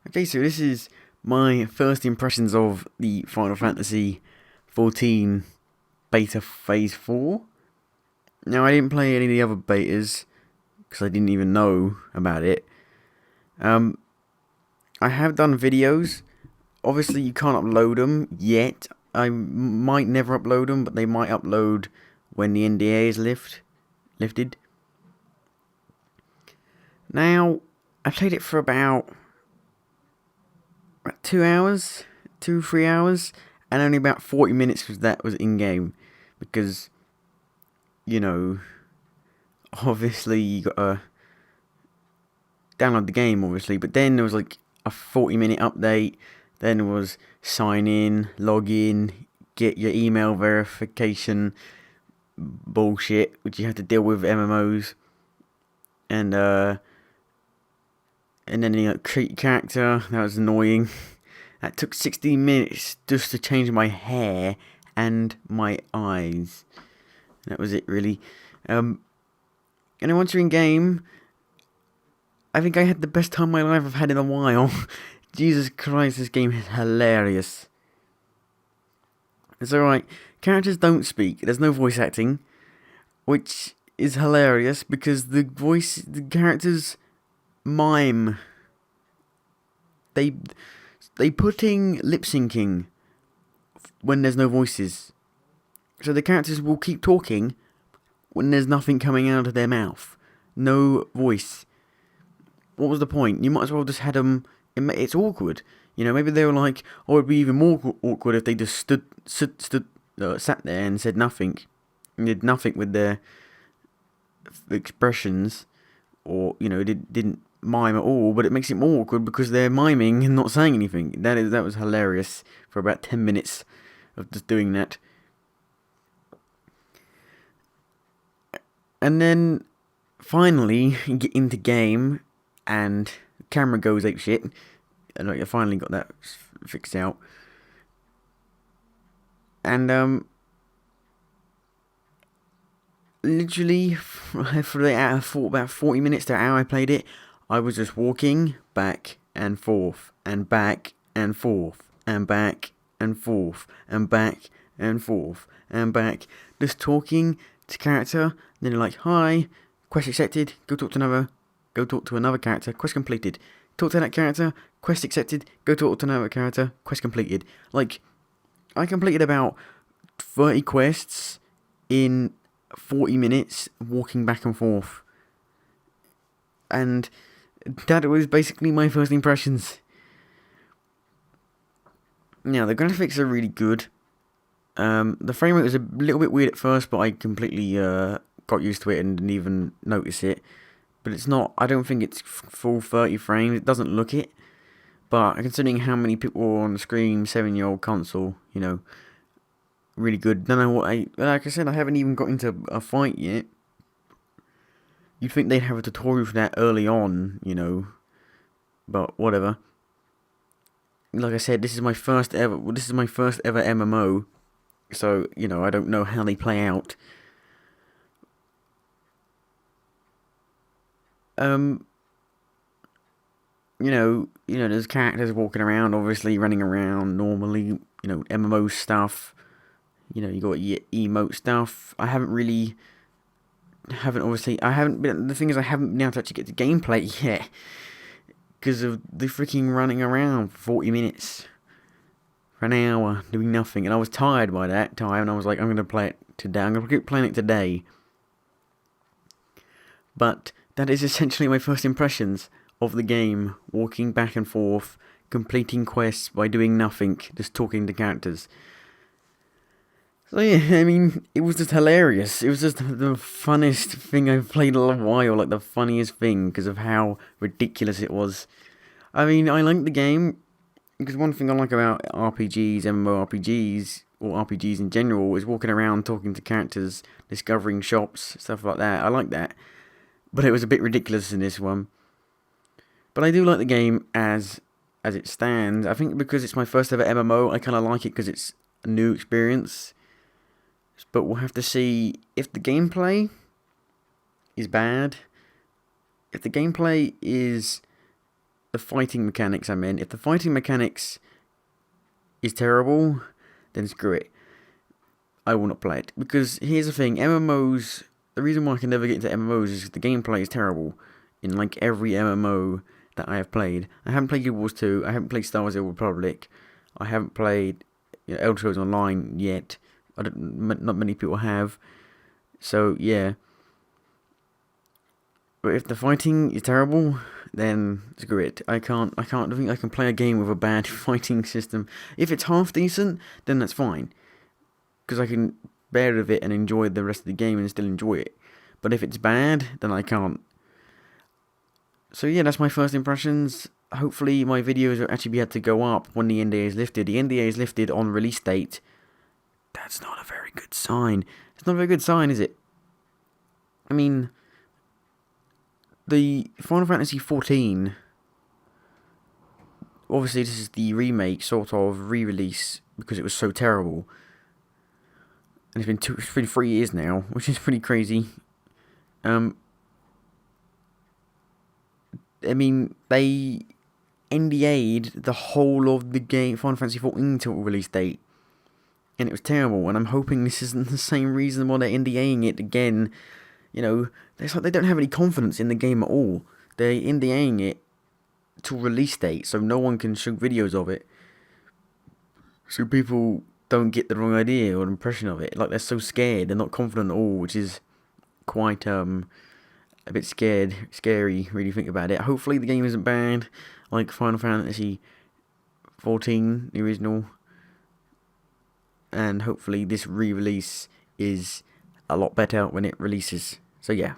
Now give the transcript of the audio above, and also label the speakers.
Speaker 1: Okay, so this is my first impressions of the Final Fantasy 14 beta phase 4. Now, I didn't play any of the other betas because I didn't even know about it. Um, I have done videos. Obviously, you can't upload them yet. I might never upload them, but they might upload when the NDA is lifted. Now, I played it for about 2 hours, 3 hours, and only about 40 minutes of that was in game, because you know, obviously you gotta download the game, obviously, but then there was like a 40-minute update. Then there was sign in, log in, get your email verification bullshit, which you have to deal with MMOs, and then you create your character. That was annoying. That took 16 minutes just to change my hair and my eyes. That was it, really. And then once you're in game, I think I had the best time of my life I've had in a while. Jesus Christ, this game is hilarious. It's alright. Characters don't speak. There's no voice acting, which is hilarious because the characters mime. They putting lip syncing when there's no voices. So the characters will keep talking when there's nothing coming out of their mouth. No voice. What was the point? You might as well just had them. It's awkward. You know, maybe they were like, oh, it'd be even more awkward if they just sat there and said nothing. And did nothing with their expressions. Or, you know, didn't mime at all, but it makes it more awkward because they're miming and not saying anything. That was hilarious for about 10 minutes of just doing that. And then finally you get into game and the camera goes ape shit. And I finally got that fixed out. And literally for about 40 minutes to an hour I played it, I was just walking back and forth and back and forth and back and forth and back and forth and back, just talking to character. Then you're like, hi, quest accepted, go talk to another character, quest completed. Talk to that character, quest accepted, go talk to another character, quest completed. Like, I completed about 30 quests in 40 minutes walking back and forth. And that was basically my first impressions. Now, the graphics are really good. The frame rate was a little bit weird at first, but I completely got used to it and didn't even notice it. But it's not, I don't think it's full 30 frames, it doesn't look it. But considering how many people were on the screen, 7-year-old console, you know, really good. Don't know what like I said, I haven't even got into a fight yet. You'd think they'd have a tutorial for that early on, you know, but whatever. Like I said, this is my first ever MMO, so, you know, I don't know how they play out. There's characters walking around, obviously running around normally, you know, MMO stuff. You know, you got your emote stuff. I haven't been, the thing is, I haven't been able to actually get to gameplay yet. Because of the freaking running around for 40 minutes. For an hour, doing nothing. And I was tired by that time, and I was like, I'm going to play it today. I'm going to keep playing it today. But that is essentially my first impressions of the game. Walking back and forth, completing quests by doing nothing, just talking to characters. So yeah, I mean, it was just hilarious. It was just the funnest thing I've played in a while, like the funniest thing, because of how ridiculous it was. I mean, I like the game, because one thing I like about RPGs, MMORPGs, or RPGs in general, is walking around talking to characters, discovering shops, stuff like that. I like that. But it was a bit ridiculous in this one. But I do like the game as it stands. I think because it's my first ever MMO, I kind of like it because it's a new experience. But we'll have to see if the gameplay is bad. If the gameplay is the fighting mechanics, I meant. If the fighting mechanics is terrible, then screw it. I will not play it. Because here's the thing, MMOs, the reason why I can never get into MMOs is the gameplay is terrible in like every MMO that I have played. I haven't played Guild Wars 2, I haven't played Star Wars: The Old Republic, I haven't played Elder Scrolls Online yet. Not many people have. So yeah. But if the fighting is terrible, then screw it. I don't think I can play a game with a bad fighting system. If it's half decent, then that's fine, because I can bear with it and enjoy the rest of the game and still enjoy it. But if it's bad, then I can't. So yeah, that's my first impressions. Hopefully my videos will actually be able to go up when the NDA is lifted. The NDA is lifted on release date. That's not a very good sign. It's not a very good sign, is it? I mean, the Final Fantasy XIV, obviously this is the remake, sort of re-release, because it was so terrible. And it's been 3 years now, which is pretty crazy. I mean, they NDA'd the whole of the game, Final Fantasy XIV, till release date. And it was terrible, and I'm hoping this isn't the same reason why they're NDAing it again. You know, it's like they don't have any confidence in the game at all. They're NDAing it to release date, so no one can show videos of it. So people don't get the wrong idea or impression of it. Like, they're so scared, they're not confident at all, which is quite, a bit scary, really think about it. Hopefully the game isn't bad, like Final Fantasy XIV, the original. And hopefully this re-release is a lot better when it releases. So yeah.